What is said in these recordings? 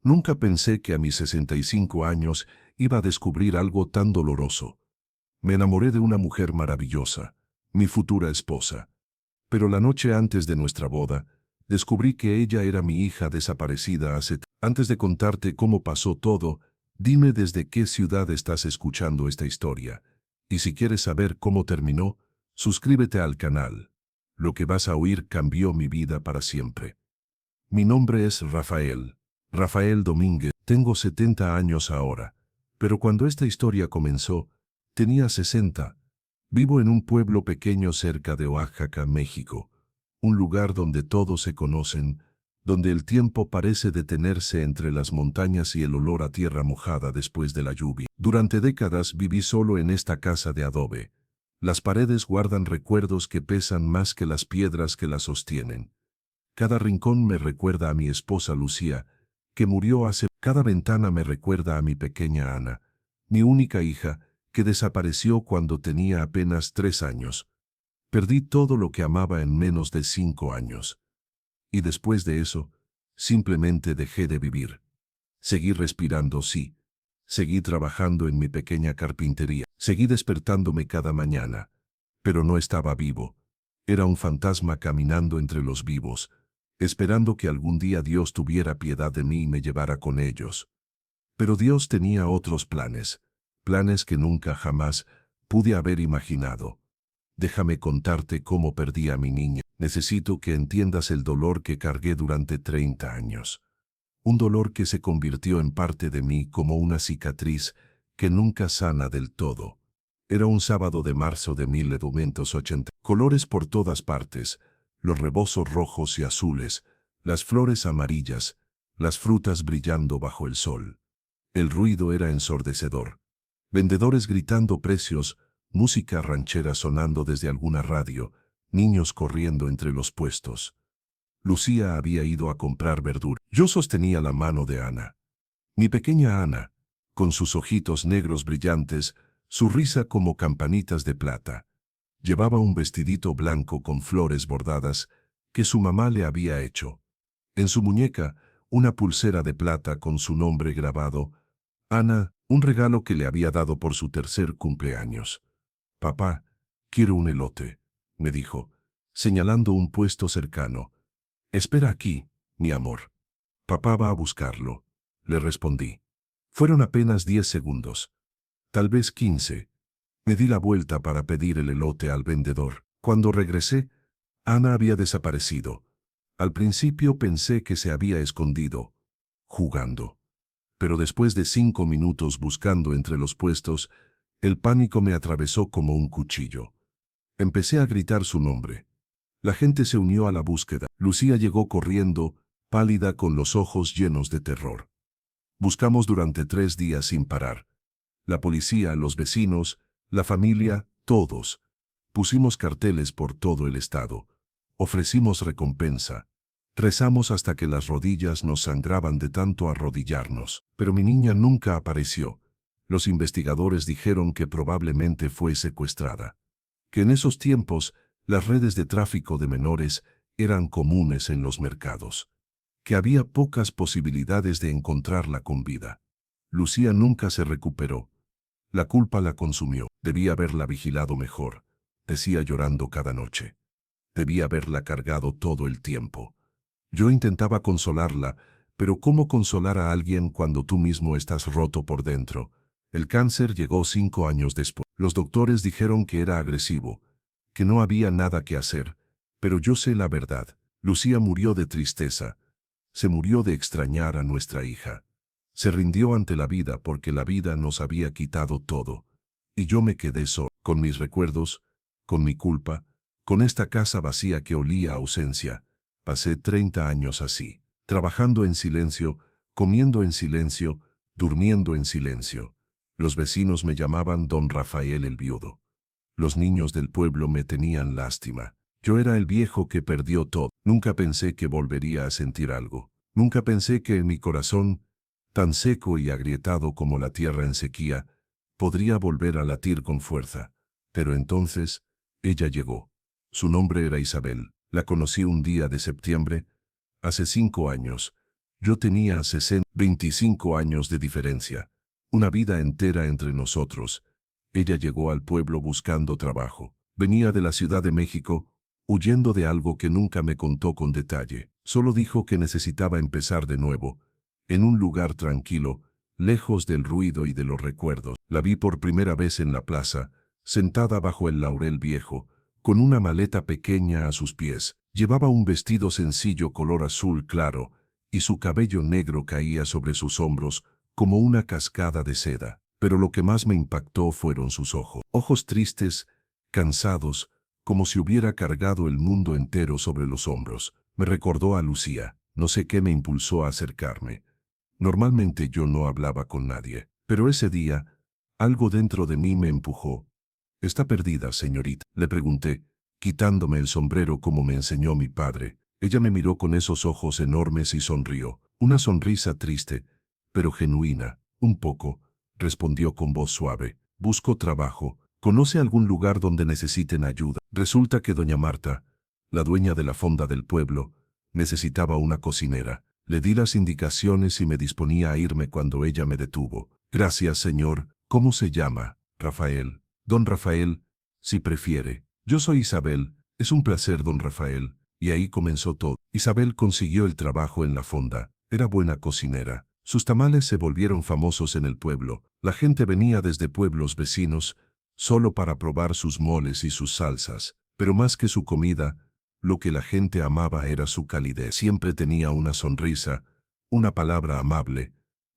Nunca pensé que a mis 65 años iba a descubrir algo tan doloroso. Me enamoré de una mujer maravillosa, mi futura esposa. Pero la noche antes de nuestra boda, descubrí que ella era mi hija desaparecida hace... Antes de contarte cómo pasó todo, dime desde qué ciudad estás escuchando esta historia. Y si quieres saber cómo terminó, suscríbete al canal. Lo que vas a oír cambió mi vida para siempre. Mi nombre es Rafael. Rafael Domínguez. Tengo 70 años ahora. Pero cuando esta historia comenzó, tenía 60. Vivo en un pueblo pequeño cerca de Oaxaca, México. Un lugar donde todos se conocen, donde el tiempo parece detenerse entre las montañas y el olor a tierra mojada después de la lluvia. Durante décadas viví solo en esta casa de adobe. Las paredes guardan recuerdos que pesan más que las piedras que las sostienen. Cada rincón me recuerda a mi esposa Lucía, que murió hace... Cada ventana me recuerda a mi pequeña Ana, mi única hija, que desapareció cuando tenía apenas 3 años. Perdí todo lo que amaba en menos de 5 años. Y después de eso, simplemente dejé de vivir. Seguí respirando, sí. Seguí trabajando en mi pequeña carpintería. Seguí despertándome cada mañana. Pero no estaba vivo. Era un fantasma caminando entre los vivos, esperando que algún día Dios tuviera piedad de mí y me llevara con ellos. Pero Dios tenía otros planes, planes que nunca jamás pude haber imaginado. Déjame contarte cómo perdí a mi niña. Necesito que entiendas el dolor que cargué durante 30 años. Un dolor que se convirtió en parte de mí como una cicatriz que nunca sana del todo. Era un sábado de marzo de 1980. Colores por todas partes, los rebozos rojos y azules, las flores amarillas, las frutas brillando bajo el sol. El ruido era ensordecedor. Vendedores gritando precios, música ranchera sonando desde alguna radio, niños corriendo entre los puestos. Lucía había ido a comprar verdura. Yo sostenía la mano de Ana. Mi pequeña Ana, con sus ojitos negros brillantes, su risa como campanitas de plata. Llevaba un vestidito blanco con flores bordadas que su mamá le había hecho. En su muñeca, una pulsera de plata con su nombre grabado. Ana, un regalo que le había dado por su tercer cumpleaños. Papá, quiero un elote, me dijo, señalando un puesto cercano. Espera aquí, mi amor. Papá va a buscarlo, le respondí. Fueron apenas 10 segundos. Tal vez 15. Me di la vuelta para pedir el elote al vendedor. Cuando regresé, Ana había desaparecido. Al principio pensé que se había escondido, jugando. Pero después de 5 minutos buscando entre los puestos, el pánico me atravesó como un cuchillo. Empecé a gritar su nombre. La gente se unió a la búsqueda. Lucía llegó corriendo, pálida con los ojos llenos de terror. Buscamos durante 3 días sin parar. La policía, los vecinos, la familia, todos. Pusimos carteles por todo el estado. Ofrecimos recompensa. Rezamos hasta que las rodillas nos sangraban de tanto arrodillarnos. Pero mi niña nunca apareció. Los investigadores dijeron que probablemente fue secuestrada. Que en esos tiempos, las redes de tráfico de menores eran comunes en los mercados. Que había pocas posibilidades de encontrarla con vida. Lucía nunca se recuperó. La culpa la consumió. Debía haberla vigilado mejor, decía llorando cada noche. Debía haberla cargado todo el tiempo. Yo intentaba consolarla, pero ¿cómo consolar a alguien cuando tú mismo estás roto por dentro? El cáncer llegó 5 años después. Los doctores dijeron que era agresivo, que no había nada que hacer, pero yo sé la verdad. Lucía murió de tristeza. Se murió de extrañar a nuestra hija. Se rindió ante la vida porque la vida nos había quitado todo. Y yo me quedé solo, con mis recuerdos, con mi culpa, con esta casa vacía que olía a ausencia. Pasé 30 años así, trabajando en silencio, comiendo en silencio, durmiendo en silencio. Los vecinos me llamaban Don Rafael el viudo. Los niños del pueblo me tenían lástima. Yo era el viejo que perdió todo. Nunca pensé que volvería a sentir algo. Nunca pensé que en mi corazón, tan seco y agrietado como la tierra en sequía, podría volver a latir con fuerza. Pero entonces, ella llegó. Su nombre era Isabel. La conocí un día de septiembre, hace 5 años. Yo tenía 25 años de diferencia, una vida entera entre nosotros. Ella llegó al pueblo buscando trabajo. Venía de la Ciudad de México, huyendo de algo que nunca me contó con detalle. Solo dijo que necesitaba empezar de nuevo, en un lugar tranquilo, lejos del ruido y de los recuerdos. La vi por primera vez en la plaza, sentada bajo el laurel viejo, con una maleta pequeña a sus pies. Llevaba un vestido sencillo color azul claro, y su cabello negro caía sobre sus hombros como una cascada de seda. Pero lo que más me impactó fueron sus ojos. Ojos tristes, cansados, como si hubiera cargado el mundo entero sobre los hombros. Me recordó a Lucía. No sé qué me impulsó a acercarme. Normalmente yo no hablaba con nadie, pero ese día, algo dentro de mí me empujó. ¿Está perdida, señorita?, le pregunté, quitándome el sombrero como me enseñó mi padre. Ella me miró con esos ojos enormes y sonrió. Una sonrisa triste, pero genuina. Un poco, respondió con voz suave. Busco trabajo. ¿Conoce algún lugar donde necesiten ayuda? Resulta que doña Marta, la dueña de la fonda del pueblo, necesitaba una cocinera. Le di las indicaciones y me disponía a irme cuando ella me detuvo. Gracias, señor. ¿Cómo se llama? Rafael. Don Rafael, si prefiere. Yo soy Isabel. Es un placer, don Rafael. Y ahí comenzó todo. Isabel consiguió el trabajo en la fonda. Era buena cocinera. Sus tamales se volvieron famosos en el pueblo. La gente venía desde pueblos vecinos, solo para probar sus moles y sus salsas. Pero más que su comida, lo que la gente amaba era su calidez. Siempre tenía una sonrisa, una palabra amable,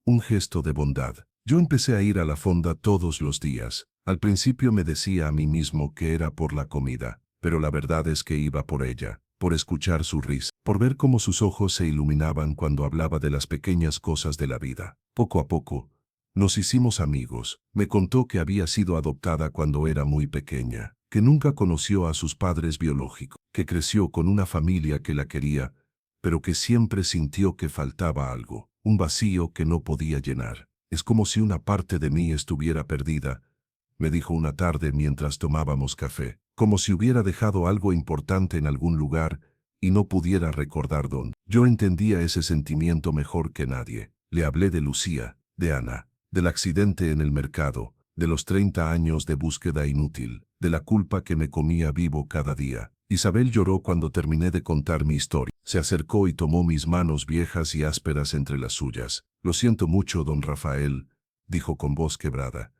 un gesto de bondad. Yo empecé a ir a la fonda todos los días. Al principio me decía a mí mismo que era por la comida, pero la verdad es que iba por ella, por escuchar su risa, por ver cómo sus ojos se iluminaban cuando hablaba de las pequeñas cosas de la vida. Poco a poco, nos hicimos amigos. Me contó que había sido adoptada cuando era muy pequeña, que nunca conoció a sus padres biológicos, que creció con una familia que la quería, pero que siempre sintió que faltaba algo, un vacío que no podía llenar. Es como si una parte de mí estuviera perdida, me dijo una tarde mientras tomábamos café, como si hubiera dejado algo importante en algún lugar y no pudiera recordar dónde. Yo entendía ese sentimiento mejor que nadie. Le hablé de Lucía, de Ana, del accidente en el mercado, de los 30 años de búsqueda inútil, de la culpa que me comía vivo cada día. Isabel lloró cuando terminé de contar mi historia. Se acercó y tomó mis manos viejas y ásperas entre las suyas. Lo siento mucho, don Rafael, dijo con voz quebrada.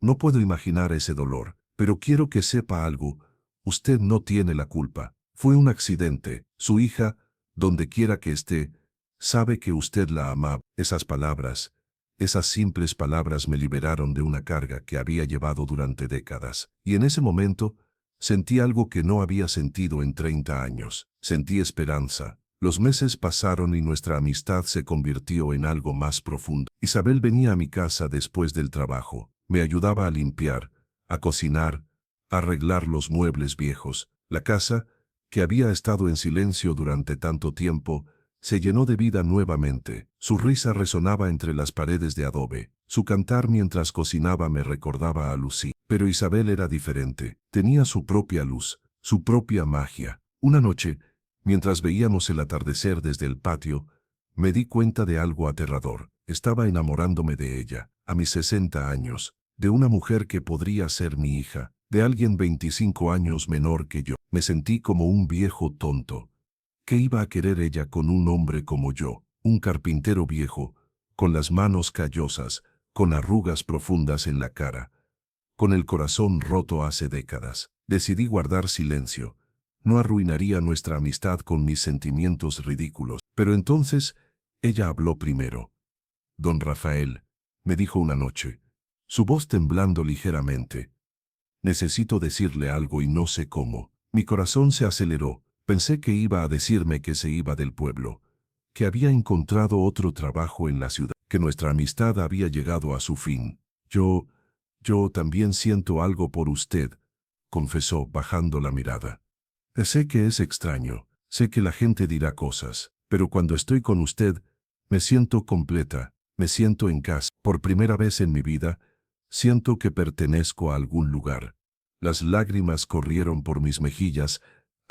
No puedo imaginar ese dolor, pero quiero que sepa algo. Usted no tiene la culpa. Fue un accidente. Su hija, donde quiera que esté, sabe que usted la amaba. Esas palabras, esas simples palabras me liberaron de una carga que había llevado durante décadas. Y en ese momento, sentí algo que no había sentido en 30 años. Sentí esperanza. Los meses pasaron y nuestra amistad se convirtió en algo más profundo. Isabel venía a mi casa después del trabajo. Me ayudaba a limpiar, a cocinar, a arreglar los muebles viejos. La casa, que había estado en silencio durante tanto tiempo, se llenó de vida nuevamente. Su risa resonaba entre las paredes de adobe. Su cantar mientras cocinaba me recordaba a Lucy. Pero Isabel era diferente. Tenía su propia luz, su propia magia. Una noche, mientras veíamos el atardecer desde el patio, me di cuenta de algo aterrador. Estaba enamorándome de ella, a mis 60 años, de una mujer que podría ser mi hija, de alguien 25 años menor que yo. Me sentí como un viejo tonto. ¿Qué iba a querer ella con un hombre como yo, un carpintero viejo, con las manos callosas, con arrugas profundas en la cara, con el corazón roto hace décadas? Decidí guardar silencio. No arruinaría nuestra amistad con mis sentimientos ridículos. Pero entonces, ella habló primero. Don Rafael, me dijo una noche, su voz temblando ligeramente. Necesito decirle algo y no sé cómo. Mi corazón se aceleró. Pensé que iba a decirme que se iba del pueblo, que había encontrado otro trabajo en la ciudad, que nuestra amistad había llegado a su fin. Yo también siento algo por usted, confesó bajando la mirada. Sé que es extraño, sé que la gente dirá cosas, pero cuando estoy con usted, me siento completa, me siento en casa. Por primera vez en mi vida, siento que pertenezco a algún lugar. Las lágrimas corrieron por mis mejillas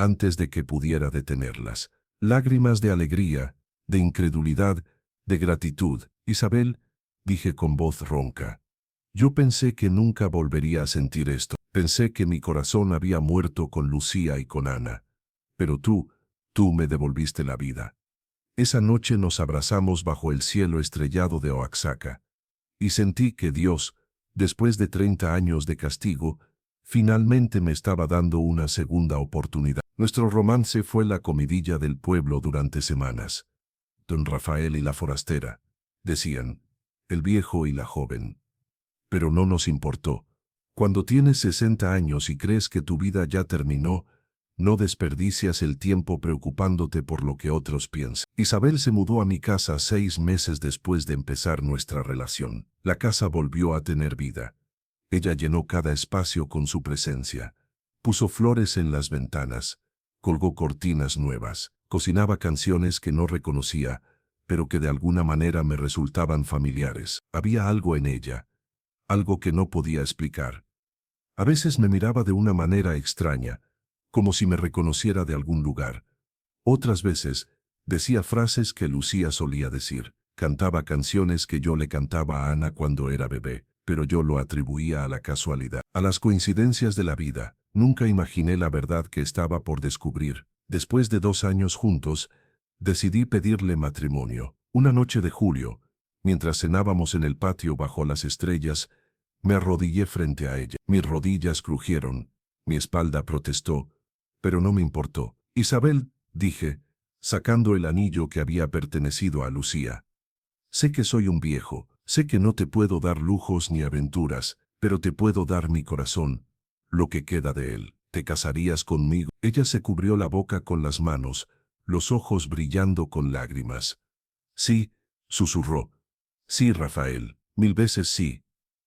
antes de que pudiera detenerlas. Lágrimas de alegría, de incredulidad De gratitud, Isabel, dije con voz ronca. Yo pensé que nunca volvería a sentir esto. Pensé que mi corazón había muerto con Lucía y con Ana. Pero tú me devolviste la vida. Esa noche nos abrazamos bajo el cielo estrellado de Oaxaca. Y sentí que Dios, después de 30 años de castigo, finalmente me estaba dando una segunda oportunidad. Nuestro romance fue la comidilla del pueblo durante semanas. Don Rafael y la forastera, decían, el viejo y la joven. Pero no nos importó. Cuando tienes 60 años y crees que tu vida ya terminó, no desperdicias el tiempo preocupándote por lo que otros piensan. Isabel se mudó a mi casa 6 meses después de empezar nuestra relación. La casa volvió a tener vida. Ella llenó cada espacio con su presencia. Puso flores en las ventanas, colgó cortinas nuevas, cocinaba canciones que no reconocía, pero que de alguna manera me resultaban familiares. Había algo en ella, algo que no podía explicar. A veces me miraba de una manera extraña, como si me reconociera de algún lugar. Otras veces, decía frases que Lucía solía decir. Cantaba canciones que yo le cantaba a Ana cuando era bebé, pero yo lo atribuía a la casualidad, a las coincidencias de la vida. Nunca imaginé la verdad que estaba por descubrir. Después de 2 años juntos, decidí pedirle matrimonio. Una noche de julio, mientras cenábamos en el patio bajo las estrellas, me arrodillé frente a ella. Mis rodillas crujieron, mi espalda protestó, pero no me importó. Isabel, dije, sacando el anillo que había pertenecido a Lucía. Sé que soy un viejo, sé que no te puedo dar lujos ni aventuras, pero te puedo dar mi corazón, lo que queda de él. ¿Te casarías conmigo? Ella se cubrió la boca con las manos, los ojos brillando con lágrimas. Sí, susurró. Sí, Rafael, 1000 veces sí.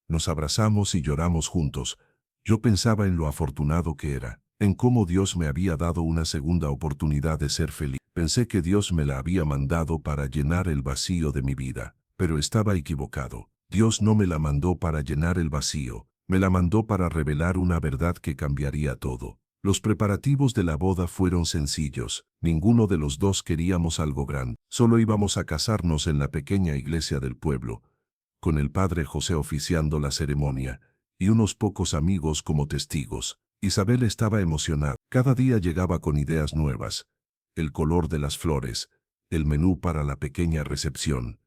Nos abrazamos y lloramos juntos. Yo pensaba en lo afortunado que era, en cómo Dios me había dado una segunda oportunidad de ser feliz. Pensé que Dios me la había mandado para llenar el vacío de mi vida, pero estaba equivocado. Dios no me la mandó para llenar el vacío, me la mandó para revelar una verdad que cambiaría todo. Los preparativos de la boda fueron sencillos, ninguno de los dos queríamos algo grande, solo íbamos a casarnos en la pequeña iglesia del pueblo, con el padre José oficiando la ceremonia, y unos pocos amigos como testigos. Isabel estaba emocionada. Cada día llegaba con ideas nuevas. El color de las flores, el menú para la pequeña recepción,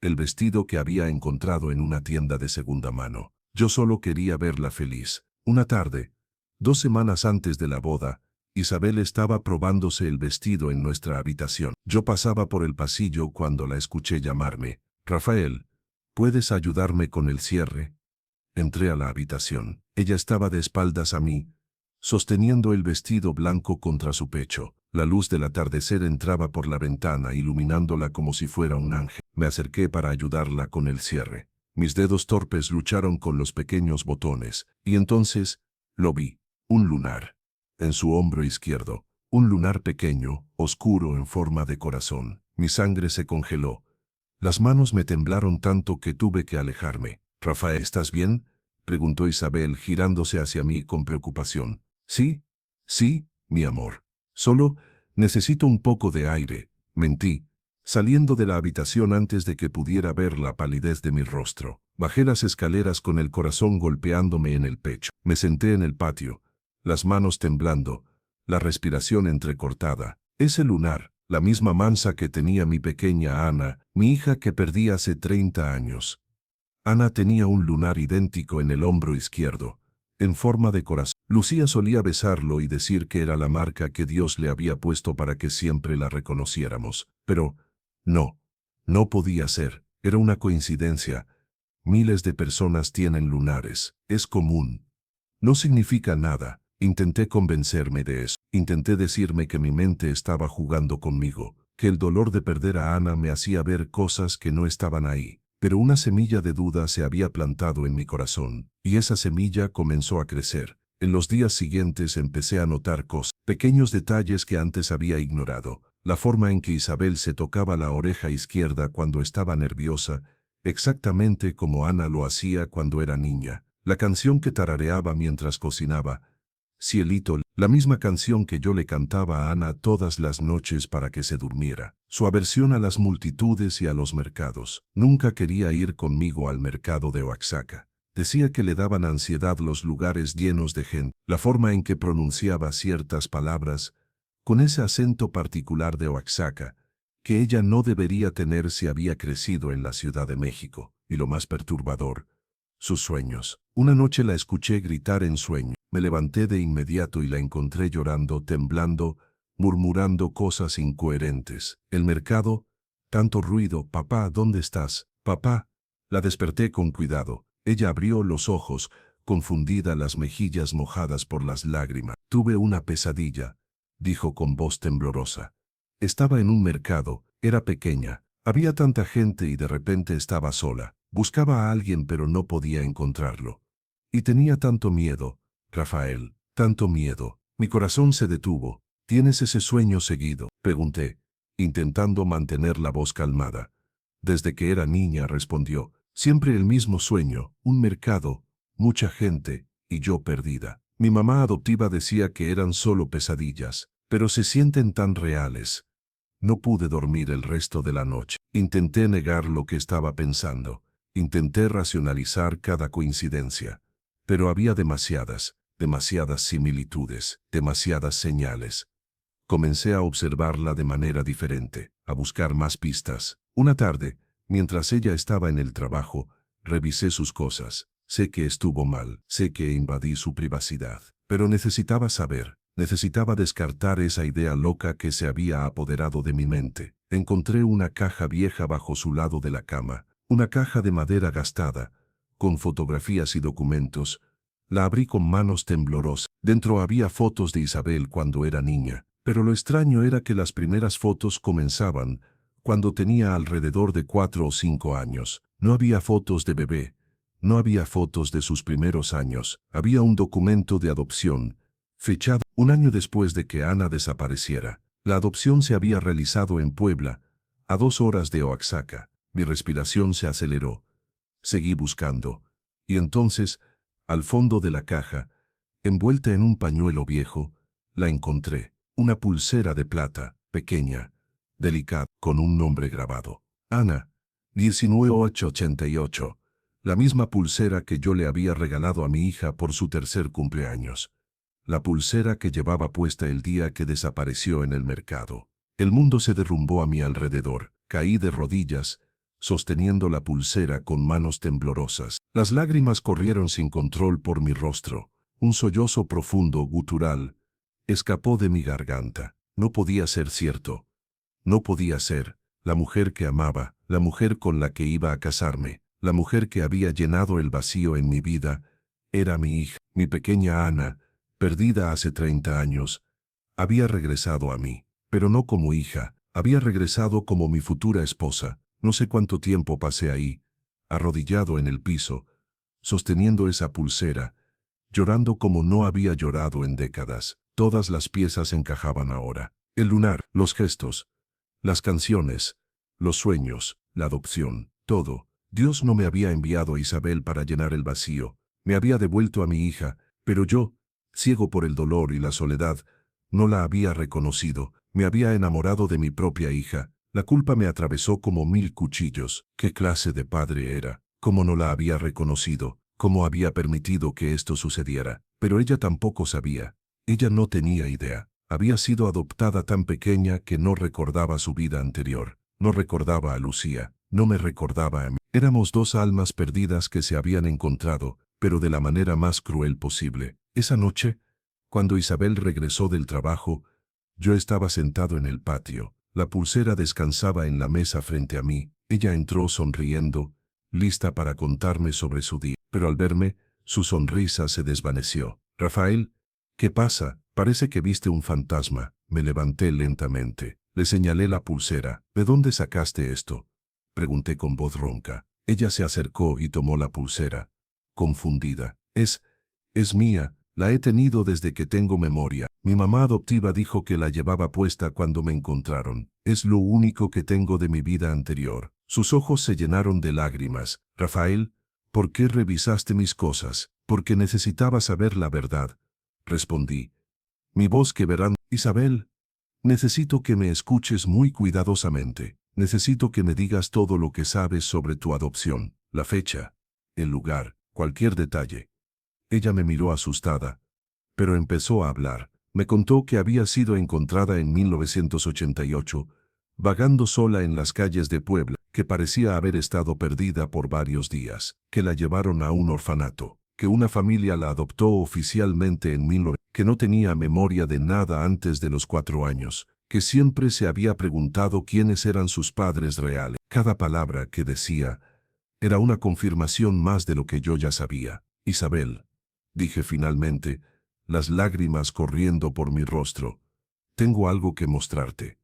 el vestido que había encontrado en una tienda de segunda mano. Yo solo quería verla feliz. Una tarde, 2 semanas antes de la boda, Isabel estaba probándose el vestido en nuestra habitación. Yo pasaba por el pasillo cuando la escuché llamarme. Rafael, ¿puedes ayudarme con el cierre? Entré a la habitación. Ella estaba de espaldas a mí, sosteniendo el vestido blanco contra su pecho. La luz del atardecer entraba por la ventana, iluminándola como si fuera un ángel. Me acerqué para ayudarla con el cierre. Mis dedos torpes lucharon con los pequeños botones, y entonces lo vi. Un lunar. En su hombro izquierdo. Un lunar pequeño, oscuro en forma de corazón. Mi sangre se congeló. Las manos me temblaron tanto que tuve que alejarme. Rafael, ¿estás bien?, preguntó Isabel girándose hacia mí con preocupación. Sí, mi amor. Solo necesito un poco de aire, mentí, saliendo de la habitación antes de que pudiera ver la palidez de mi rostro. Bajé las escaleras con el corazón golpeándome en el pecho. Me senté en el patio, las manos temblando, la respiración entrecortada. Ese lunar, la misma mansa que tenía mi pequeña Ana, mi hija que perdí hace 30 años. Ana tenía un lunar idéntico en el hombro izquierdo, en forma de corazón. Lucía solía besarlo y decir que era la marca que Dios le había puesto para que siempre la reconociéramos. Pero, no podía ser. Era una coincidencia. Miles de personas tienen lunares. Es común. No significa nada. Intenté convencerme de eso. Intenté decirme que mi mente estaba jugando conmigo, que el dolor de perder a Ana me hacía ver cosas que no estaban ahí. Pero una semilla de duda se había plantado en mi corazón, y esa semilla comenzó a crecer. En los días siguientes empecé a notar cosas, pequeños detalles que antes había ignorado. La forma en que Isabel se tocaba la oreja izquierda cuando estaba nerviosa, exactamente como Ana lo hacía cuando era niña. La canción que tarareaba mientras cocinaba, Cielito, La misma canción que yo le cantaba a Ana todas las noches para que se durmiera. Su aversión a las multitudes y a los mercados. Nunca quería ir conmigo al mercado de Oaxaca. Decía que le daban ansiedad los lugares llenos de gente. La forma en que pronunciaba ciertas palabras, con ese acento particular de Oaxaca, que ella no debería tener si había crecido en la Ciudad de México. Y lo más perturbador, sus sueños. Una noche la escuché gritar en sueño. Me levanté de inmediato y la encontré llorando, temblando, murmurando cosas incoherentes. El mercado, tanto ruido, papá, ¿dónde estás? Papá. La desperté con cuidado. Ella abrió los ojos, confundida, las mejillas mojadas por las lágrimas. Tuve una pesadilla, dijo con voz temblorosa. Estaba en un mercado, era pequeña, había tanta gente y de repente estaba sola. Buscaba a alguien pero no podía encontrarlo. Y tenía tanto miedo, Rafael, tanto miedo. Mi corazón se detuvo. ¿Tienes ese sueño seguido?, pregunté, intentando mantener la voz calmada. Desde que era niña, respondió. Siempre el mismo sueño, un mercado, mucha gente, y yo perdida. Mi mamá adoptiva decía que eran solo pesadillas, pero se sienten tan reales. No pude dormir el resto de la noche. Intenté negar lo que estaba pensando. Intenté racionalizar cada coincidencia. Pero había demasiadas similitudes, demasiadas señales. Comencé a observarla de manera diferente, a buscar más pistas. Una tarde, mientras ella estaba en el trabajo, revisé sus cosas. Sé que estuvo mal, sé que invadí su privacidad, pero necesitaba saber, necesitaba descartar esa idea loca que se había apoderado de mi mente. Encontré una caja vieja bajo su lado de la cama, una caja de madera gastada, con fotografías y documentos. La abrí con manos temblorosas. Dentro había fotos de Isabel cuando era niña, pero lo extraño era que las primeras fotos comenzaban cuando tenía alrededor de 4 o 5 años. No había fotos de bebé, no había fotos de sus primeros años. Había un documento de adopción, fechado un año después de que Ana desapareciera. La adopción se había realizado en Puebla, a 2 horas de Oaxaca. Mi respiración se aceleró. Seguí buscando. Y entonces, al fondo de la caja, envuelta en un pañuelo viejo, la encontré. Una pulsera de plata, pequeña, delicada, con un nombre grabado. Ana, 1988. La misma pulsera que yo le había regalado a mi hija por su tercer cumpleaños. La pulsera que llevaba puesta el día que desapareció en el mercado. El mundo se derrumbó a mi alrededor. Caí de rodillas, sosteniendo la pulsera con manos temblorosas. Las lágrimas corrieron sin control por mi rostro. Un sollozo profundo, gutural, escapó de mi garganta. No podía ser cierto. No podía ser. La mujer que amaba, la mujer con la que iba a casarme, la mujer que había llenado el vacío en mi vida, era mi hija, mi pequeña Ana, perdida hace 30 años. Había regresado a mí, pero no como hija, había regresado como mi futura esposa. No sé cuánto tiempo pasé ahí, arrodillado en el piso, sosteniendo esa pulsera, llorando como no había llorado en décadas. Todas las piezas encajaban ahora. El lunar, los gestos, las canciones, los sueños, la adopción, todo. Dios no me había enviado a Isabel para llenar el vacío, me había devuelto a mi hija, pero yo, ciego por el dolor y la soledad, no la había reconocido. Me había enamorado de mi propia hija. La culpa me atravesó como 1000 cuchillos. ¿Qué clase de padre era? ¿Cómo no la había reconocido? ¿Cómo había permitido que esto sucediera? Pero ella tampoco sabía. Ella no tenía idea. Había sido adoptada tan pequeña que no recordaba su vida anterior. No recordaba a Lucía. No me recordaba a mí. Éramos 2 almas perdidas que se habían encontrado, pero de la manera más cruel posible. Esa noche, cuando Isabel regresó del trabajo, yo estaba sentado en el patio. La pulsera descansaba en la mesa frente a mí. Ella entró sonriendo, lista para contarme sobre su día. Pero al verme, su sonrisa se desvaneció. Rafael, ¿qué pasa? Parece que viste un fantasma. Me levanté lentamente. Le señalé la pulsera. ¿De dónde sacaste esto?, pregunté con voz ronca. Ella se acercó y tomó la pulsera, confundida. Es mía. La he tenido desde que tengo memoria. Mi mamá adoptiva dijo que la llevaba puesta cuando me encontraron. Es lo único que tengo de mi vida anterior. Sus ojos se llenaron de lágrimas. Rafael, ¿por qué revisaste mis cosas? Porque necesitaba saber la verdad, respondí. Mi voz quebrantó. Isabel, necesito que me escuches muy cuidadosamente. Necesito que me digas todo lo que sabes sobre tu adopción, la fecha, el lugar, cualquier detalle. Ella me miró asustada, pero empezó a hablar. Me contó que había sido encontrada en 1988, vagando sola en las calles de Puebla, que parecía haber estado perdida por varios días, que la llevaron a un orfanato, que una familia la adoptó oficialmente en 1900, que no tenía memoria de nada antes de los 4 años, que siempre se había preguntado quiénes eran sus padres reales. Cada palabra que decía era una confirmación más de lo que yo ya sabía. Isabel, dije finalmente, las lágrimas corriendo por mi rostro, tengo algo que mostrarte.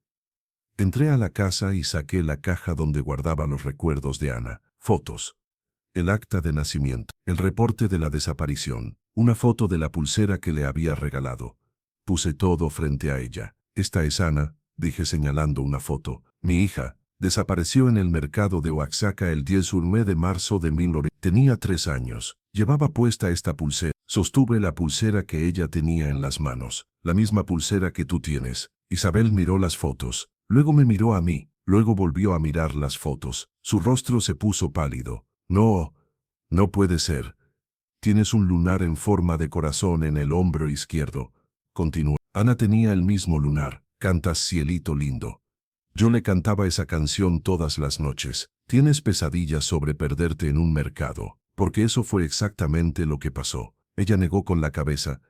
Entré a la casa y saqué la caja donde guardaba los recuerdos de Ana, fotos, el acta de nacimiento, el reporte de la desaparición, una foto de la pulsera que le había regalado. Puse todo frente a ella. Esta es Ana, dije señalando una foto. Mi hija desapareció en el mercado de Oaxaca el 10 de marzo de 1900. Tenía 3 años. Llevaba puesta esta pulsera. Sostuve la pulsera que ella tenía en las manos. La misma pulsera que tú tienes. Isabel miró las fotos. Luego me miró a mí. Luego volvió a mirar las fotos. Su rostro se puso pálido. No, no puede ser. Tienes un lunar en forma de corazón en el hombro izquierdo. Continuó. Ana tenía el mismo lunar. Cantas cielito lindo. Yo le cantaba esa canción todas las noches. Tienes pesadillas sobre perderte en un mercado, porque eso fue exactamente lo que pasó. Ella negó con la cabeza,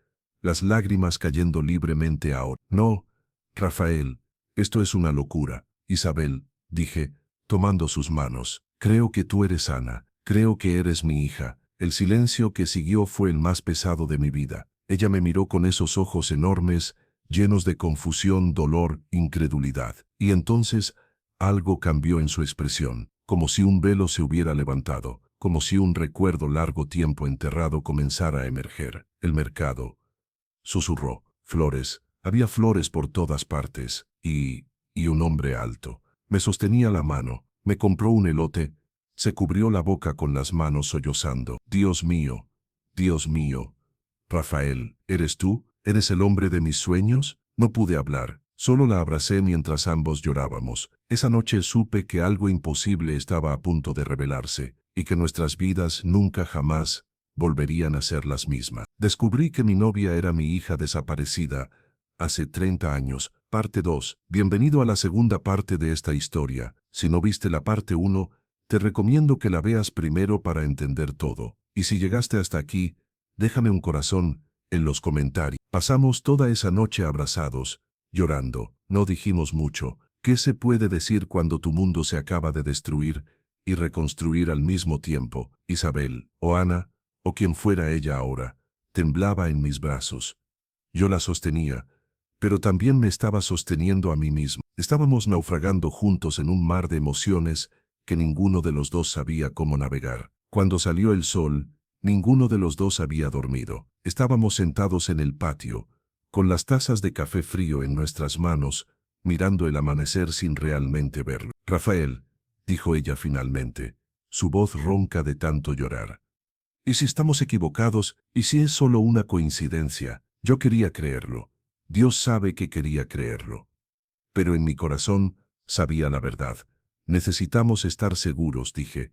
las lágrimas cayendo libremente ahora. No, Rafael, esto es una locura. Isabel, dije, tomando sus manos, creo que tú eres Ana, creo que eres mi hija. El silencio que siguió fue el más pesado de mi vida. Ella me miró con esos ojos enormes, llenos de confusión, dolor, incredulidad. Y entonces, algo cambió en su expresión, como si un velo se hubiera levantado, como si un recuerdo largo tiempo enterrado comenzara a emerger. El mercado, susurró, flores, había flores por todas partes, y un hombre alto. Me sostenía la mano, me compró un elote, se cubrió la boca con las manos sollozando. Dios mío, Rafael, ¿eres tú? ¿Eres el hombre de mis sueños? No pude hablar, solo la abracé mientras ambos llorábamos. Esa noche supe que algo imposible estaba a punto de revelarse, y que nuestras vidas nunca jamás volverían a ser las mismas. Descubrí que mi novia era mi hija desaparecida, hace 30 años. Parte 2. Bienvenido a la segunda parte de esta historia. Si no viste la parte 1, te recomiendo que la veas primero para entender todo. Y si llegaste hasta aquí, déjame un corazón en los comentarios. Pasamos toda esa noche abrazados, llorando. No dijimos mucho. ¿Qué se puede decir cuando tu mundo se acaba de destruir y reconstruir al mismo tiempo? Isabel, o Ana, o quien fuera ella ahora, temblaba en mis brazos. Yo la sostenía, pero también me estaba sosteniendo a mí mismo. Estábamos naufragando juntos en un mar de emociones que ninguno de los dos sabía cómo navegar. Cuando salió el sol, ninguno de los dos había dormido. Estábamos sentados en el patio, con las tazas de café frío en nuestras manos, mirando el amanecer sin realmente verlo. Rafael, dijo ella finalmente, su voz ronca de tanto llorar. ¿Y si estamos equivocados? ¿Y si es solo una coincidencia? Yo quería creerlo. Dios sabe que quería creerlo. Pero en mi corazón sabía la verdad. Necesitamos estar seguros, dije.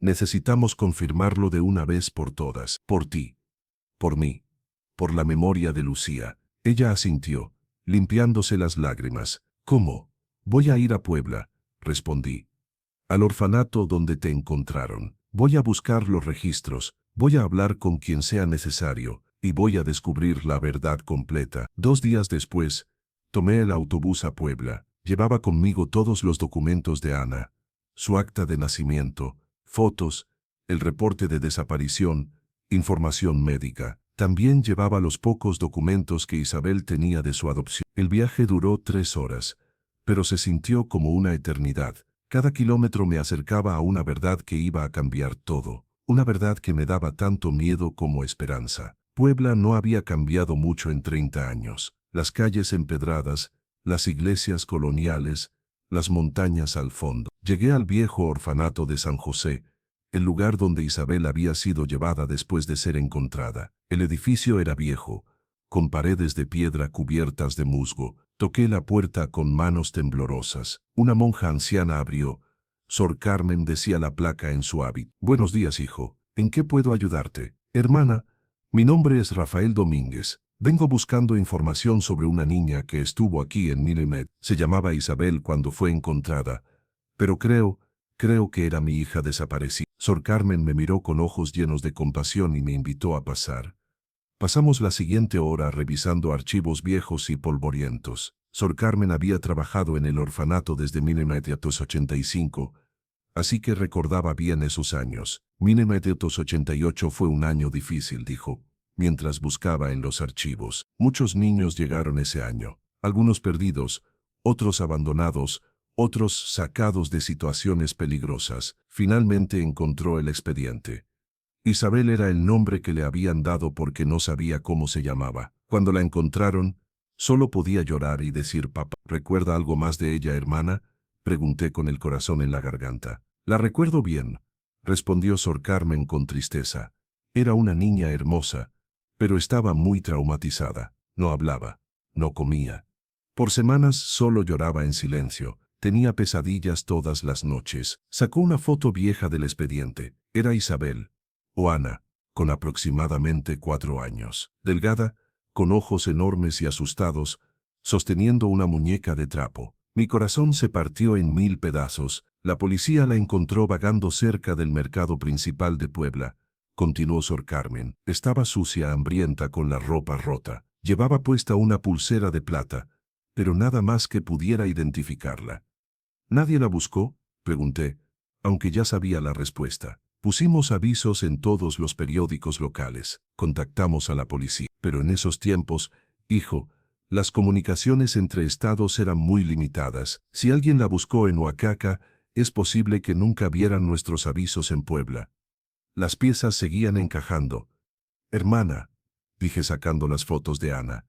Necesitamos confirmarlo de una vez por todas. Por ti. Por mí. Por la memoria de Lucía. Ella asintió, limpiándose las lágrimas. ¿Cómo? Voy a ir a Puebla, respondí. Al orfanato donde te encontraron. Voy a buscar los registros. Voy a hablar con quien sea necesario. Y voy a descubrir la verdad completa. 2 días después, tomé el autobús a Puebla. Llevaba conmigo todos los documentos de Ana, su acta de nacimiento, fotos, el reporte de desaparición, información médica. También llevaba los pocos documentos que Isabel tenía de su adopción. El viaje duró 3 horas, pero se sintió como una eternidad. Cada kilómetro me acercaba a una verdad que iba a cambiar todo, una verdad que me daba tanto miedo como esperanza. Puebla no había cambiado mucho en 30 años. Las calles empedradas, las iglesias coloniales, las montañas al fondo. Llegué al viejo orfanato de San José, el lugar donde Isabel había sido llevada después de ser encontrada. El edificio era viejo, con paredes de piedra cubiertas de musgo. Toqué la puerta con manos temblorosas. Una monja anciana abrió. Sor Carmen decía la placa en su hábito. Buenos días, hijo. ¿En qué puedo ayudarte? Hermana, mi nombre es Rafael Domínguez. Vengo buscando información sobre una niña que estuvo aquí en Milemet. Se llamaba Isabel cuando fue encontrada. Pero creo que era mi hija desaparecida. Sor Carmen me miró con ojos llenos de compasión y me invitó a pasar. Pasamos la siguiente hora revisando archivos viejos y polvorientos. Sor Carmen había trabajado en el orfanato desde 1985, así que recordaba bien esos años. 1988 fue un año difícil, dijo, mientras buscaba en los archivos. Muchos niños llegaron ese año, algunos perdidos, otros abandonados, otros sacados de situaciones peligrosas. Finalmente encontró el expediente. Isabel era el nombre que le habían dado porque no sabía cómo se llamaba. Cuando la encontraron, solo podía llorar y decir papá. ¿Recuerda algo más de ella, hermana? Pregunté con el corazón en la garganta. La recuerdo bien, respondió Sor Carmen con tristeza. Era una niña hermosa, pero estaba muy traumatizada. No hablaba, no comía. Por semanas solo lloraba en silencio. Tenía pesadillas todas las noches. Sacó una foto vieja del expediente. Era Isabel. O Ana, con aproximadamente 4 años. Delgada, con ojos enormes y asustados, sosteniendo una muñeca de trapo. Mi corazón se partió en 1000 pedazos. La policía la encontró vagando cerca del mercado principal de Puebla. Continuó Sor Carmen. Estaba sucia, hambrienta, con la ropa rota. Llevaba puesta una pulsera de plata, pero nada más que pudiera identificarla. ¿Nadie la buscó?, pregunté, aunque ya sabía la respuesta. Pusimos avisos en todos los periódicos locales. Contactamos a la policía. Pero en esos tiempos, hijo, las comunicaciones entre estados eran muy limitadas. Si alguien la buscó en Oaxaca, es posible que nunca vieran nuestros avisos en Puebla. Las piezas seguían encajando. Hermana, dije sacando las fotos de Ana.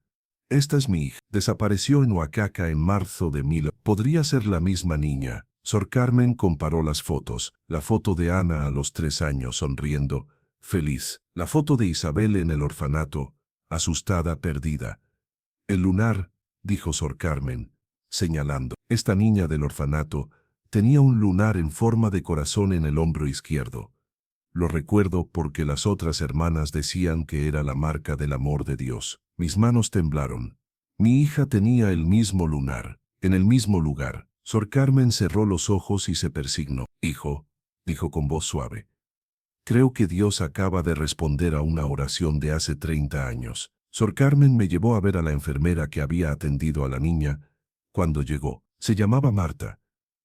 Esta es mi hija. Desapareció en Oaxaca en marzo de 1000. Podría ser la misma niña. Sor Carmen comparó las fotos. La foto de Ana a los 3 años sonriendo, feliz. La foto de Isabel en el orfanato, asustada, perdida. El lunar, dijo Sor Carmen, señalando. Esta niña del orfanato tenía un lunar en forma de corazón en el hombro izquierdo. Lo recuerdo porque las otras hermanas decían que era la marca del amor de Dios. Mis manos temblaron. Mi hija tenía el mismo lunar, en el mismo lugar. Sor Carmen cerró los ojos y se persignó. Hijo, dijo con voz suave. Creo que Dios acaba de responder a una oración de hace 30 años. Sor Carmen me llevó a ver a la enfermera que había atendido a la niña. Cuando llegó, se llamaba Marta,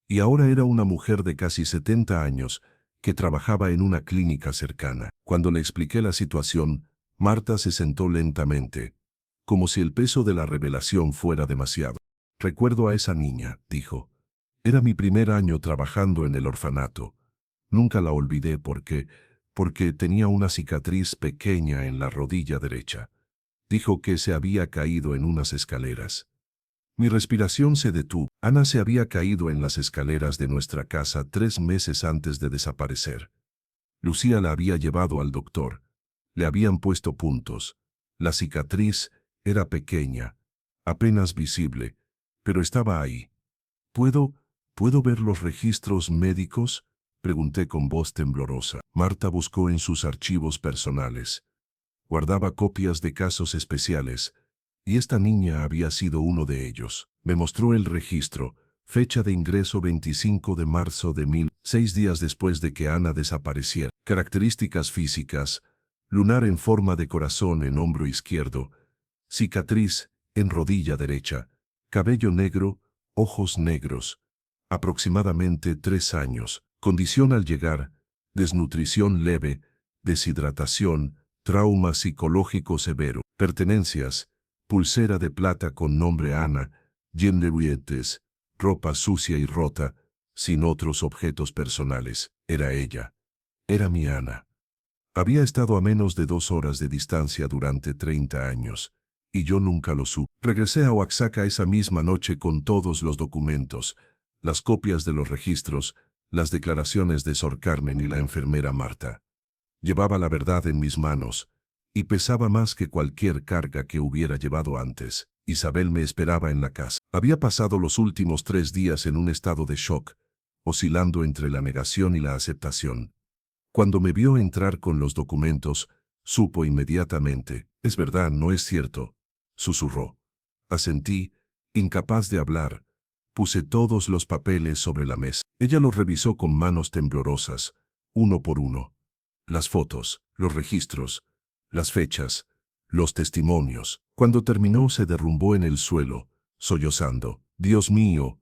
y ahora era una mujer de casi 70 años, que trabajaba en una clínica cercana. Cuando le expliqué la situación, Marta se sentó lentamente, como si el peso de la revelación fuera demasiado. Recuerdo a esa niña, dijo. Era mi primer año trabajando en el orfanato. Nunca la olvidé porque tenía una cicatriz pequeña en la rodilla derecha. Dijo que se había caído en unas escaleras. Mi respiración se detuvo. Ana se había caído en las escaleras de nuestra casa 3 meses antes de desaparecer. Lucía la había llevado al doctor. Le habían puesto puntos. La cicatriz era pequeña, apenas visible, pero estaba ahí. ¿Puedo ver los registros médicos?, pregunté con voz temblorosa. Marta buscó en sus archivos personales. Guardaba copias de casos especiales, y esta niña había sido uno de ellos. Me mostró el registro, fecha de ingreso 25 de marzo de 1000, 6 días después de que Ana desapareciera. Características físicas: lunar en forma de corazón en hombro izquierdo, cicatriz en rodilla derecha, cabello negro, ojos negros, aproximadamente 3 años, condición al llegar, desnutrición leve, deshidratación, trauma psicológico severo, pertenencias, pulsera de plata con nombre Ana, billetes, ropa sucia y rota, sin otros objetos personales. Era ella. Era mi Ana. Había estado a menos de 2 horas de distancia durante 30 años, y yo nunca lo supe. Regresé a Oaxaca esa misma noche con todos los documentos, las copias de los registros, las declaraciones de Sor Carmen y la enfermera Marta. Llevaba la verdad en mis manos, y pesaba más que cualquier carga que hubiera llevado antes. Isabel me esperaba en la casa. Había pasado los últimos 3 días en un estado de shock, oscilando entre la negación y la aceptación. Cuando me vio entrar con los documentos, supo inmediatamente. «Es verdad, no es cierto», susurró. Asentí, incapaz de hablar. Puse todos los papeles sobre la mesa. Ella los revisó con manos temblorosas, uno por uno. Las fotos, los registros, las fechas, los testimonios. Cuando terminó se derrumbó en el suelo, sollozando. Dios mío,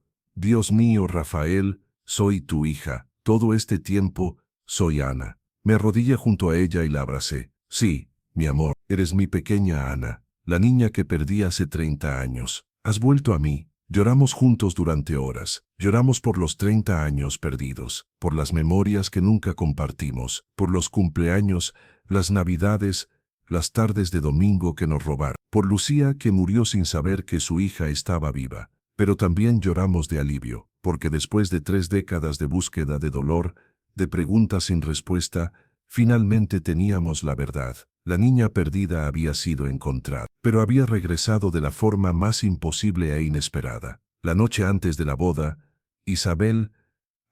Rafael, soy tu hija. Todo este tiempo, soy Ana». Me arrodillé junto a ella y la abracé. «Sí, mi amor, eres mi pequeña Ana, la niña que perdí hace 30 años. Has vuelto a mí». Lloramos juntos durante horas. Lloramos por los 30 años perdidos, por las memorias que nunca compartimos, por los cumpleaños, las navidades, las tardes de domingo que nos robaron, por Lucía que murió sin saber que su hija estaba viva. Pero también lloramos de alivio, porque después de 3 décadas de búsqueda, de dolor, de preguntas sin respuesta, finalmente teníamos la verdad. La niña perdida había sido encontrada, pero había regresado de la forma más imposible e inesperada. La noche antes de la boda, Isabel,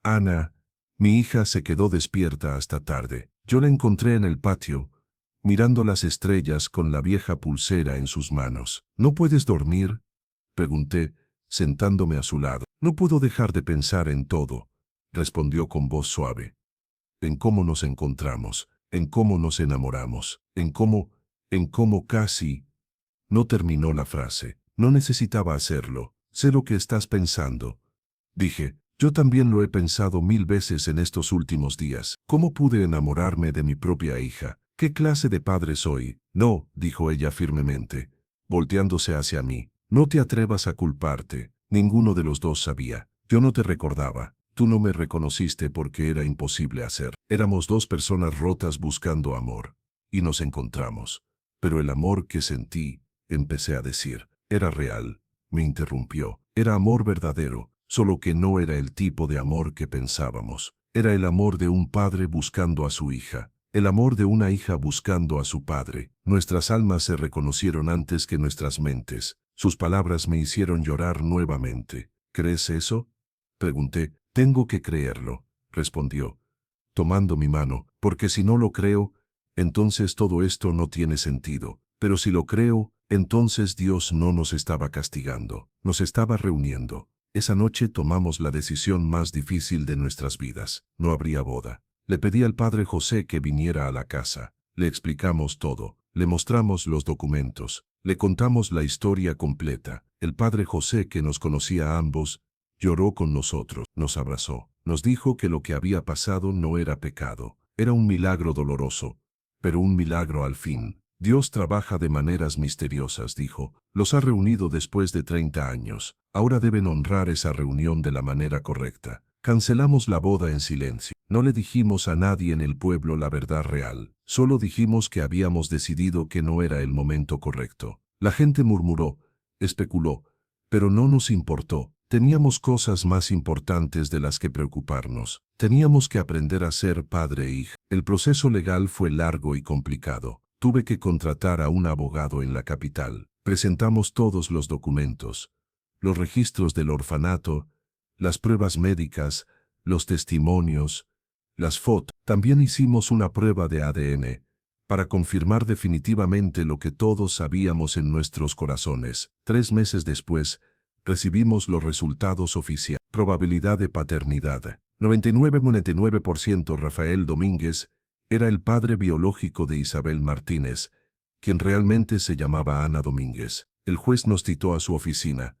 Ana, mi hija, se quedó despierta hasta tarde. Yo la encontré en el patio, mirando las estrellas con la vieja pulsera en sus manos. «¿No puedes dormir?», pregunté, sentándome a su lado. «No puedo dejar de pensar en todo», respondió con voz suave. «En cómo nos encontramos, en cómo nos enamoramos, en cómo casi…». No terminó la frase. No necesitaba hacerlo. «Sé lo que estás pensando», dije. «Yo también lo he pensado 1000 veces en estos últimos días. ¿Cómo pude enamorarme de mi propia hija? ¿Qué clase de padre soy?». «No», dijo ella firmemente, volteándose hacia mí. «No te atrevas a culparte. Ninguno de los dos sabía. Yo no te recordaba. Tú no me reconociste porque era imposible hacer. Éramos 2 personas rotas buscando amor. Y nos encontramos. Pero el amor que sentí», empecé a decir, «era real». Me interrumpió. «Era amor verdadero, solo que no era el tipo de amor que pensábamos. Era el amor de un padre buscando a su hija. El amor de una hija buscando a su padre. Nuestras almas se reconocieron antes que nuestras mentes». Sus palabras me hicieron llorar nuevamente. «¿Crees eso?», pregunté. «Tengo que creerlo», respondió, tomando mi mano, «porque si no lo creo, entonces todo esto no tiene sentido. Pero si lo creo, entonces Dios no nos estaba castigando, nos estaba reuniendo». Esa noche tomamos la decisión más difícil de nuestras vidas. No habría boda. Le pedí al padre José que viniera a la casa. Le explicamos todo. Le mostramos los documentos. Le contamos la historia completa. El padre José, que nos conocía a ambos, lloró con nosotros, nos abrazó, nos dijo que lo que había pasado no era pecado, era un milagro doloroso, pero un milagro al fin. «Dios trabaja de maneras misteriosas», dijo. «Los ha reunido después de 30 años. Ahora deben honrar esa reunión de la manera correcta». Cancelamos la boda en silencio. No le dijimos a nadie en el pueblo la verdad real. Solo dijimos que habíamos decidido que no era el momento correcto. La gente murmuró, especuló, pero no nos importó. Teníamos cosas más importantes de las que preocuparnos. Teníamos que aprender a ser padre e hija. El proceso legal fue largo y complicado. Tuve que contratar a un abogado en la capital. Presentamos todos los documentos, los registros del orfanato, las pruebas médicas, los testimonios, las fotos. También hicimos una prueba de ADN para confirmar definitivamente lo que todos sabíamos en nuestros corazones. 3 meses después, recibimos los resultados oficiales. Probabilidad de paternidad: 99,99%. Rafael Domínguez era el padre biológico de Isabel Martínez, quien realmente se llamaba Ana Domínguez. El juez nos citó a su oficina.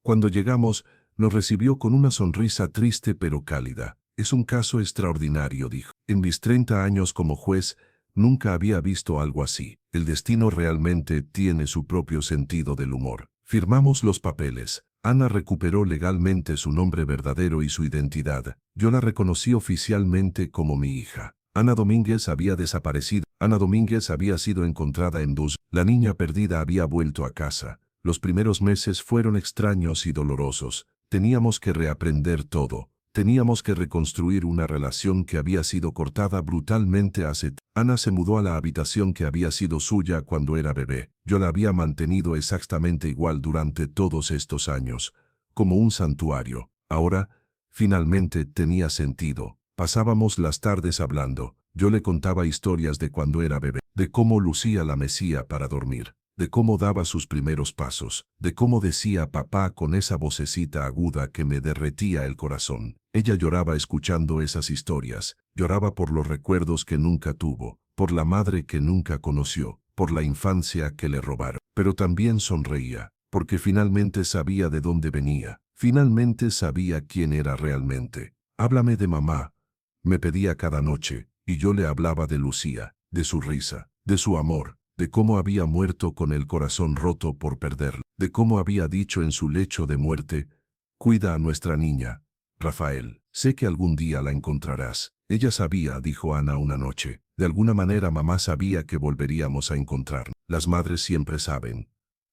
Cuando llegamos, nos recibió con una sonrisa triste pero cálida. «Es un caso extraordinario», dijo. «En mis 30 años como juez, nunca había visto algo así. El destino realmente tiene su propio sentido del humor». Firmamos los papeles. Ana recuperó legalmente su nombre verdadero y su identidad. Yo la reconocí oficialmente como mi hija. Ana Domínguez había desaparecido. Ana Domínguez había sido encontrada en bus. La niña perdida había vuelto a casa. Los primeros meses fueron extraños y dolorosos. Teníamos que reaprender todo. Teníamos que reconstruir una relación que había sido cortada brutalmente hace. Ana se mudó a la habitación que había sido suya cuando era bebé. Yo la había mantenido exactamente igual durante todos estos años, como un santuario. Ahora, finalmente tenía sentido. Pasábamos las tardes hablando. Yo le contaba historias de cuando era bebé, de cómo lucía la mesía para dormir, de cómo daba sus primeros pasos, de cómo decía papá con esa vocecita aguda que me derretía el corazón. Ella lloraba escuchando esas historias, lloraba por los recuerdos que nunca tuvo, por la madre que nunca conoció, por la infancia que le robaron. Pero también sonreía, porque finalmente sabía de dónde venía, finalmente sabía quién era realmente. Háblame de mamá, me pedía cada noche, y yo le hablaba de Lucía, de su risa, de su amor, de cómo había muerto con el corazón roto por perderla, de cómo había dicho en su lecho de muerte: cuida a nuestra niña, Rafael, sé que algún día la encontrarás. Ella sabía, dijo Ana una noche, de alguna manera mamá sabía que volveríamos a encontrarnos. Las madres siempre saben,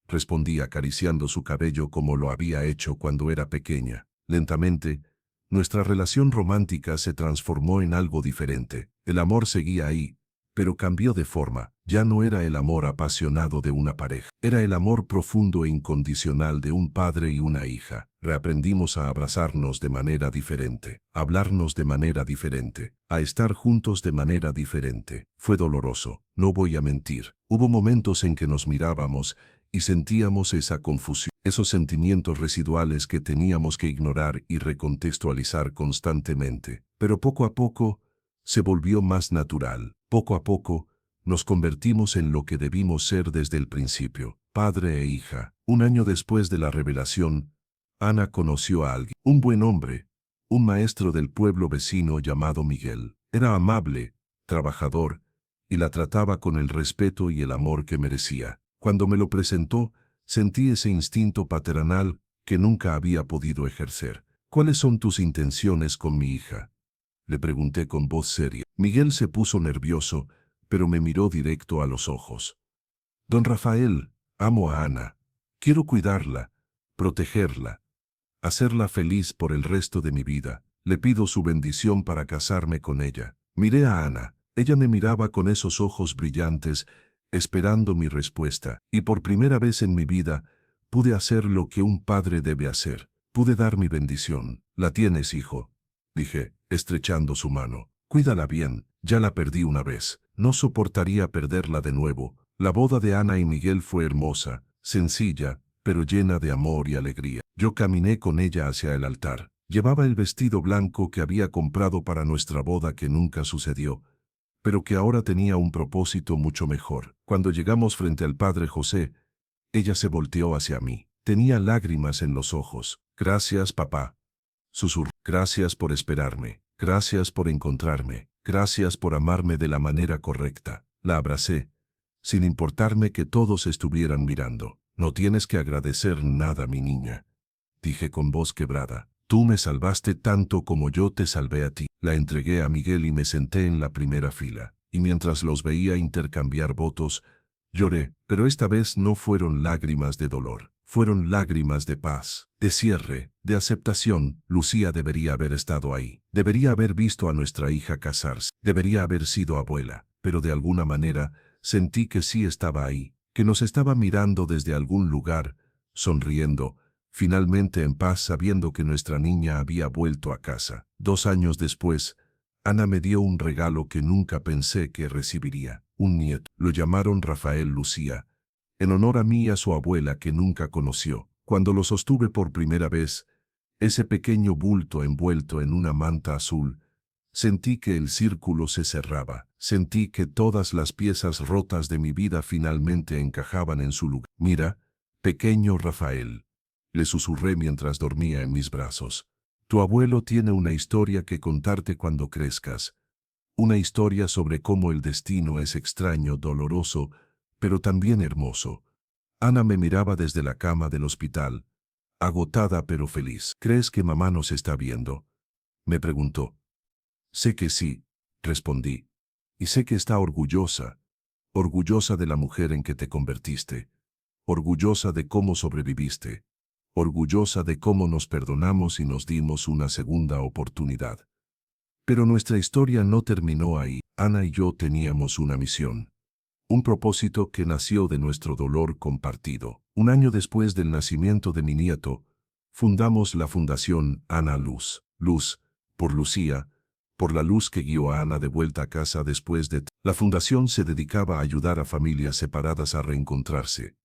respondí acariciando su cabello como lo había hecho cuando era pequeña. Lentamente, nuestra relación romántica se transformó en algo diferente. El amor seguía ahí, pero cambió de forma. Ya no era el amor apasionado de una pareja. Era el amor profundo e incondicional de un padre y una hija. Reaprendimos a abrazarnos de manera diferente, a hablarnos de manera diferente, a estar juntos de manera diferente. Fue doloroso, no voy a mentir. Hubo momentos en que nos mirábamos y sentíamos esa confusión, esos sentimientos residuales que teníamos que ignorar y recontextualizar constantemente. Pero poco a poco se volvió más natural. Poco a poco nos convertimos en lo que debimos ser desde el principio, padre e hija. Un año después de la revelación, Ana conoció a alguien, un buen hombre, un maestro del pueblo vecino llamado Miguel. Era amable, trabajador, y la trataba con el respeto y el amor que merecía. Cuando me lo presentó, sentí ese instinto paternal que nunca había podido ejercer. ¿Cuáles son tus intenciones con mi hija?, le pregunté con voz seria. Miguel se puso nervioso, pero me miró directo a los ojos. Don Rafael, amo a Ana. Quiero cuidarla, protegerla, hacerla feliz por el resto de mi vida. Le pido su bendición para casarme con ella. Miré a Ana. Ella me miraba con esos ojos brillantes, esperando mi respuesta. Y por primera vez en mi vida, pude hacer lo que un padre debe hacer. Pude dar mi bendición. La tienes, hijo, dije, estrechando su mano. Cuídala bien, ya la perdí una vez. No soportaría perderla de nuevo. La boda de Ana y Miguel fue hermosa, sencilla, pero llena de amor y alegría. Yo caminé con ella hacia el altar. Llevaba el vestido blanco que había comprado para nuestra boda que nunca sucedió, pero que ahora tenía un propósito mucho mejor. Cuando llegamos frente al Padre José, ella se volteó hacia mí. Tenía lágrimas en los ojos. Gracias, papá, susurró. Gracias por esperarme. Gracias por encontrarme. Gracias por amarme de la manera correcta. La abracé, sin importarme que todos estuvieran mirando. No tienes que agradecer nada, mi niña, dije con voz quebrada. Tú me salvaste tanto como yo te salvé a ti. La entregué a Miguel y me senté en la primera fila. Y mientras los veía intercambiar votos, lloré, pero esta vez no fueron lágrimas de dolor. Fueron lágrimas de paz, de cierre, de aceptación. Lucía debería haber estado ahí. Debería haber visto a nuestra hija casarse. Debería haber sido abuela. Pero de alguna manera, sentí que sí estaba ahí, que nos estaba mirando desde algún lugar, sonriendo, finalmente en paz, sabiendo que nuestra niña había vuelto a casa. 2 años después, Ana me dio un regalo que nunca pensé que recibiría. Un nieto. Lo llamaron Rafael Lucía, en honor a mí y a su abuela que nunca conoció. Cuando lo sostuve por primera vez, ese pequeño bulto envuelto en una manta azul, sentí que el círculo se cerraba. Sentí que todas las piezas rotas de mi vida finalmente encajaban en su lugar. Mira, pequeño Rafael, le susurré mientras dormía en mis brazos. Tu abuelo tiene una historia que contarte cuando crezcas. Una historia sobre cómo el destino es extraño, doloroso, pero también hermoso. Ana me miraba desde la cama del hospital, agotada pero feliz. ¿Crees que mamá nos está viendo?, me preguntó. Sé que sí, respondí. Y sé que está orgullosa, orgullosa de la mujer en que te convertiste, orgullosa de cómo sobreviviste, orgullosa de cómo nos perdonamos y nos dimos una segunda oportunidad. Pero nuestra historia no terminó ahí. Ana y yo teníamos una misión. Un propósito que nació de nuestro dolor compartido. Un año después del nacimiento de mi nieto, fundamos la Fundación Ana Luz. Luz, por Lucía, por la luz que guió a Ana de vuelta a casa después de... La fundación se dedicaba a ayudar a familias separadas a reencontrarse.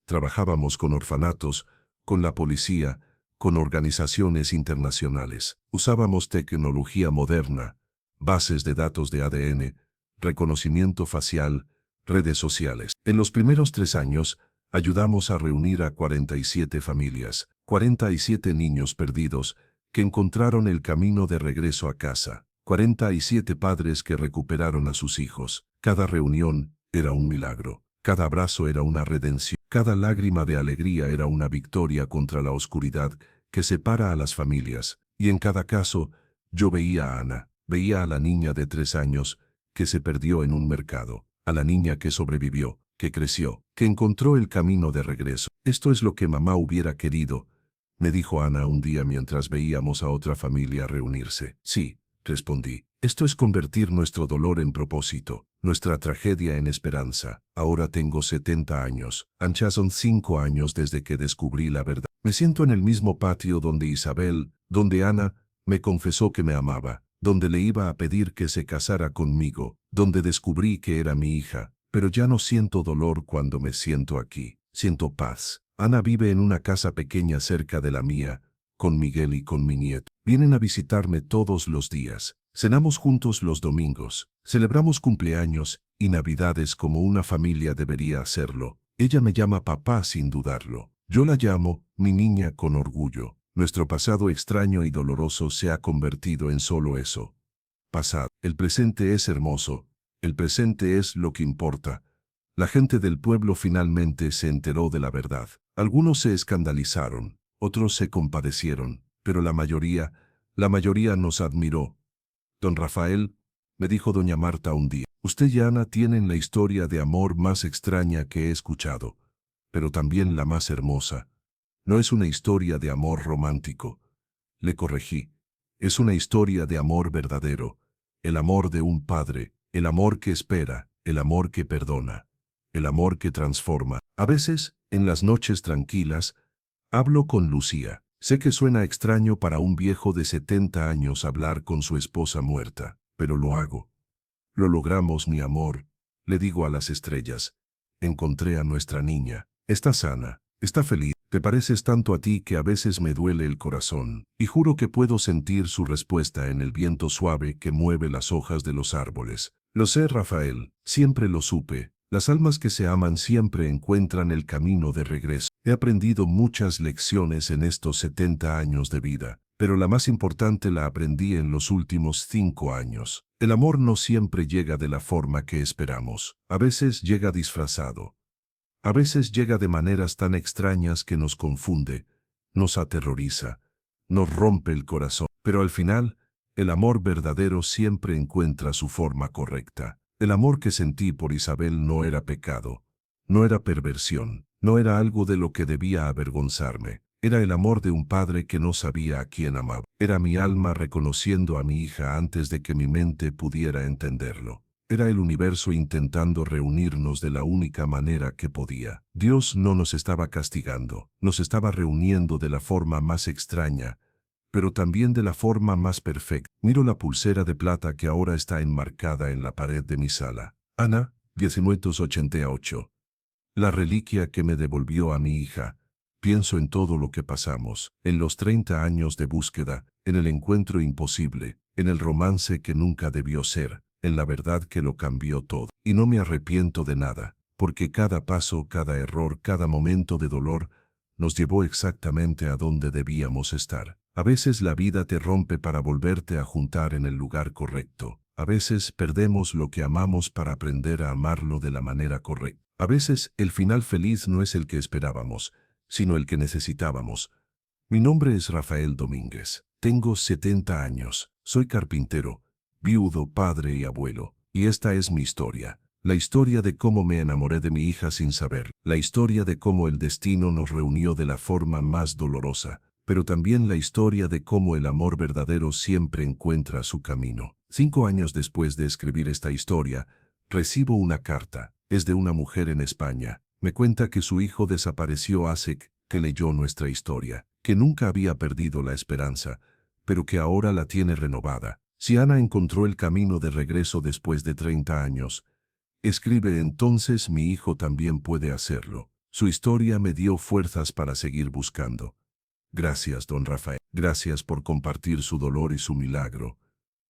Trabajábamos con orfanatos, con la policía, con organizaciones internacionales. Usábamos tecnología moderna, bases de datos de ADN, reconocimiento facial, redes sociales. En los primeros 3 años, ayudamos a reunir a 47 familias, 47 niños perdidos, que encontraron el camino de regreso a casa, 47 padres que recuperaron a sus hijos. Cada reunión era un milagro, cada abrazo era una redención, cada lágrima de alegría era una victoria contra la oscuridad que separa a las familias, y en cada caso, yo veía a Ana, veía a la niña de 3 años, que se perdió en un mercado, a la niña que sobrevivió, que creció, que encontró el camino de regreso. Esto es lo que mamá hubiera querido, me dijo Ana un día mientras veíamos a otra familia reunirse. Sí, respondí. Esto es convertir nuestro dolor en propósito, nuestra tragedia en esperanza. Ahora tengo 70 años. Ya son 5 años desde que descubrí la verdad. Me siento en el mismo patio donde Isabel, donde Ana, me confesó que me amaba, donde le iba a pedir que se casara conmigo, donde descubrí que era mi hija. Pero ya no siento dolor cuando me siento aquí. Siento paz. Ana vive en una casa pequeña cerca de la mía, con Miguel y con mi nieto. Vienen a visitarme todos los días. Cenamos juntos los domingos. Celebramos cumpleaños y navidades como una familia debería hacerlo. Ella me llama papá sin dudarlo. Yo la llamo mi niña con orgullo. Nuestro pasado extraño y doloroso se ha convertido en solo eso. Pasado. El presente es hermoso. El presente es lo que importa. La gente del pueblo finalmente se enteró de la verdad. Algunos se escandalizaron, otros se compadecieron, pero la mayoría nos admiró. Don Rafael, me dijo doña Marta un día, usted y Ana tienen la historia de amor más extraña que he escuchado, pero también la más hermosa. No es una historia de amor romántico. Le corregí. Es una historia de amor verdadero. El amor de un padre, el amor que espera, el amor que perdona, el amor que transforma. A veces, en las noches tranquilas, hablo con Lucía. Sé que suena extraño para un viejo de 70 años hablar con su esposa muerta, pero lo hago. Lo logramos, mi amor, le digo a las estrellas. Encontré a nuestra niña. Está sana, está feliz. Te pareces tanto a ti que a veces me duele el corazón, y juro que puedo sentir su respuesta en el viento suave que mueve las hojas de los árboles. Lo sé, Rafael, siempre lo supe. Las almas que se aman siempre encuentran el camino de regreso. He aprendido muchas lecciones en estos 70 años de vida, pero la más importante la aprendí en los últimos 5 años. El amor no siempre llega de la forma que esperamos. A veces llega disfrazado. A veces llega de maneras tan extrañas que nos confunde, nos aterroriza, nos rompe el corazón. Pero al final, el amor verdadero siempre encuentra su forma correcta. El amor que sentí por Isabel no era pecado, no era perversión, no era algo de lo que debía avergonzarme. Era el amor de un padre que no sabía a quién amaba. Era mi alma reconociendo a mi hija antes de que mi mente pudiera entenderlo. Era el universo intentando reunirnos de la única manera que podía. Dios no nos estaba castigando, nos estaba reuniendo de la forma más extraña, pero también de la forma más perfecta. Miro la pulsera de plata que ahora está enmarcada en la pared de mi sala. Ana, 1988. La reliquia que me devolvió a mi hija. Pienso en todo lo que pasamos, en los 30 años de búsqueda, en el encuentro imposible, en el romance que nunca debió ser, en la verdad que lo cambió todo. Y no me arrepiento de nada, porque cada paso, cada error, cada momento de dolor, nos llevó exactamente a donde debíamos estar. A veces la vida te rompe para volverte a juntar en el lugar correcto. A veces perdemos lo que amamos para aprender a amarlo de la manera correcta. A veces el final feliz no es el que esperábamos, sino el que necesitábamos. Mi nombre es Rafael Domínguez. Tengo 70 años. Soy carpintero, viudo, padre y abuelo. Y esta es mi historia. La historia de cómo me enamoré de mi hija sin saber. La historia de cómo el destino nos reunió de la forma más dolorosa. Pero también la historia de cómo el amor verdadero siempre encuentra su camino. 5 años después de escribir esta historia, recibo una carta. Es de una mujer en España. Me cuenta que su hijo desapareció hace que leyó nuestra historia, que nunca había perdido la esperanza, pero que ahora la tiene renovada. Si Ana encontró el camino de regreso después de 30 años, escribe entonces mi hijo también puede hacerlo. Su historia me dio fuerzas para seguir buscando. Gracias, don Rafael. Gracias por compartir su dolor y su milagro.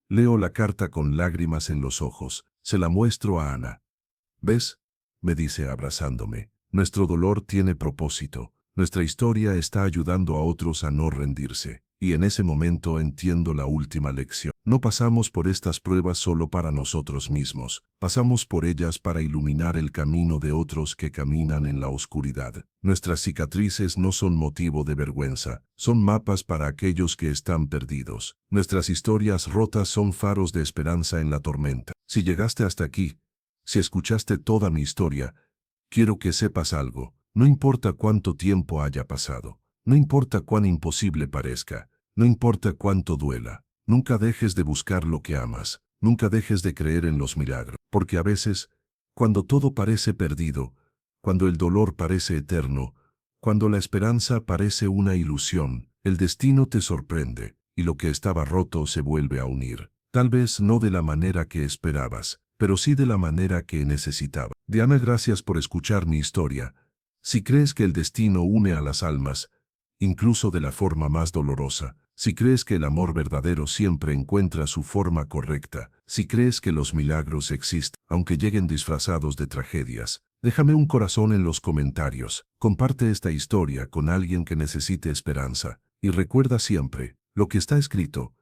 Leo la carta con lágrimas en los ojos. Se la muestro a Ana. ¿Ves? Me dice abrazándome. Nuestro dolor tiene propósito. Nuestra historia está ayudando a otros a no rendirse. Y en ese momento entiendo la última lección. No pasamos por estas pruebas solo para nosotros mismos. Pasamos por ellas para iluminar el camino de otros que caminan en la oscuridad. Nuestras cicatrices no son motivo de vergüenza. Son mapas para aquellos que están perdidos. Nuestras historias rotas son faros de esperanza en la tormenta. Si llegaste hasta aquí, si escuchaste toda mi historia, quiero que sepas algo. No importa cuánto tiempo haya pasado. No importa cuán imposible parezca. No importa cuánto duela. Nunca dejes de buscar lo que amas. Nunca dejes de creer en los milagros. Porque a veces, cuando todo parece perdido, cuando el dolor parece eterno, cuando la esperanza parece una ilusión, el destino te sorprende, y lo que estaba roto se vuelve a unir. Tal vez no de la manera que esperabas, pero sí de la manera que necesitaba. Diana, gracias por escuchar mi historia. Si crees que el destino une a las almas, incluso de la forma más dolorosa, si crees que el amor verdadero siempre encuentra su forma correcta, si crees que los milagros existen, aunque lleguen disfrazados de tragedias, déjame un corazón en los comentarios. Comparte esta historia con alguien que necesite esperanza. Y recuerda siempre, lo que está escrito,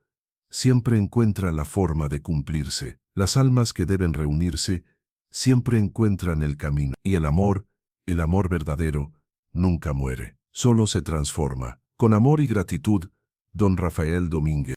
siempre encuentra la forma de cumplirse. Las almas que deben reunirse, siempre encuentran el camino. Y el amor verdadero, nunca muere, solo se transforma. Con amor y gratitud, don Rafael Domínguez.